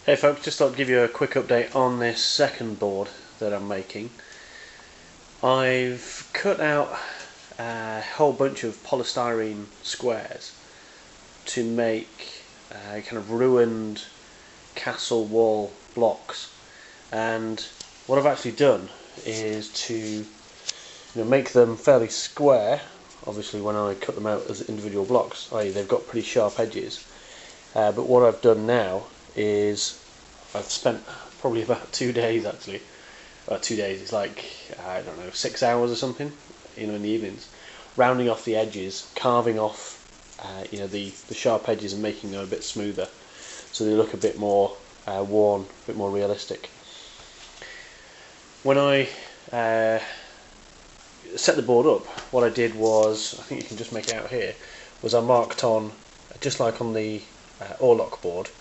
Hey folks, just thought I'd give you a quick update on this second board that I'm making. I've cut out a whole bunch of polystyrene squares to make kind of ruined castle wall blocks, and what I've actually done is to make them fairly square. Obviously when I cut them out as individual blocks, i.e. they've got pretty sharp edges, but what I've done now is I've spent probably about 2 days actually. 2 days, it's like, I don't know, 6 hours or something, in the evenings, rounding off the edges, carving off the sharp edges and making them a bit smoother so they look a bit more worn, a bit more realistic. When I set the board up, what I did was, I think you can just make it out here, was I marked on, just like on the Orlock board,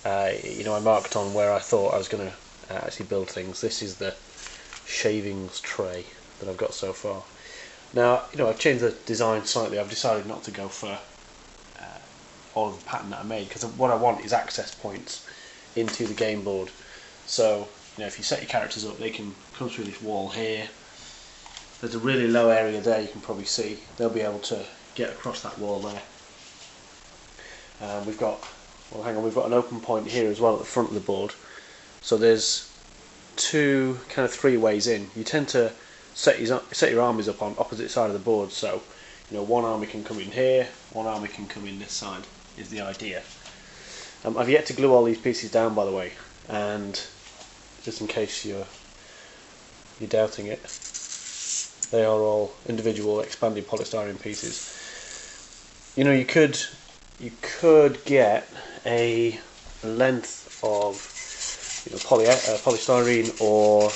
I marked on where I thought I was going to actually build things. This is the shavings tray that I've got so far. Now, I've changed the design slightly. I've decided not to go for all of the pattern that I made, because what I want is access points into the game board. So, if you set your characters up, they can come through this wall here. There's a really low area there, you can probably see. They'll be able to get across that wall there. We've got an open point here as well at the front of the board. So there's three ways in. You tend to set your armies up on opposite side of the board, so one army can come in here, one army can come in this side, is the idea. I've yet to glue all these pieces down, by the way, and just in case you're doubting it, they are all individual expanded polystyrene pieces. You could get a length of polystyrene or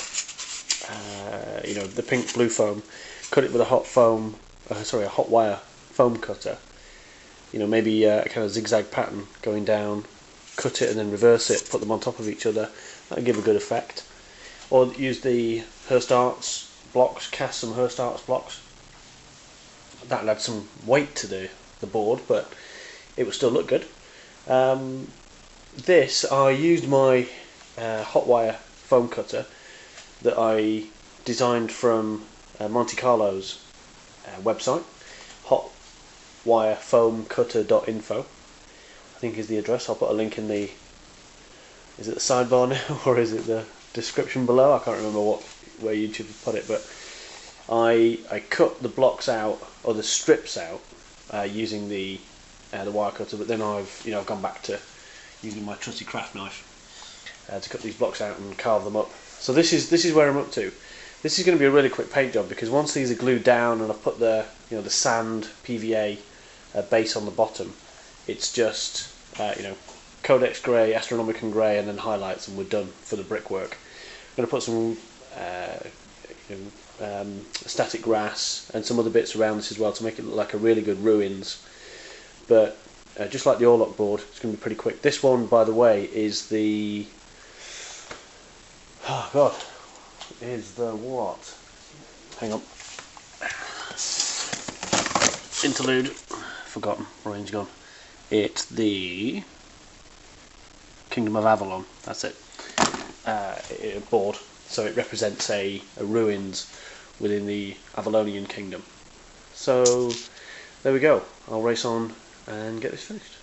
the pink blue foam, cut it with a a hot wire foam cutter. Maybe a kind of zigzag pattern going down, cut it and then reverse it, put them on top of each other. That'll give a good effect. Or use the Hurst Arts blocks, cast some Hurst Arts blocks. That'll add some weight to the board, but it will still look good. I used my hot wire foam cutter that I designed from Monte Carlo's website, hotwirefoamcutter.info, I think is the address. I'll put a link in is it the sidebar now, or is it the description below? I can't remember where YouTube put it, but I cut the blocks out, or the strips out, using the wire cutter, but then I've gone back to using my trusty craft knife to cut these blocks out and carve them up. So this is where I'm up to. This is going to be a really quick paint job, because once these are glued down and I've put the the sand PVA base on the bottom, it's just Codex grey, Astronomicon grey, and then highlights, and we're done for the brickwork. I'm going to put some static grass and some other bits around this as well to make it look like a really good ruins. But just like the Orlock board, it's going to be pretty quick. This one, by the way, is the what? Hang on. Interlude. Forgotten. Range gone. It's the Kingdom of Avalon. That's it. Board. So it represents a ruins within the Avalonian kingdom. So there we go. I'll race on and get this finished.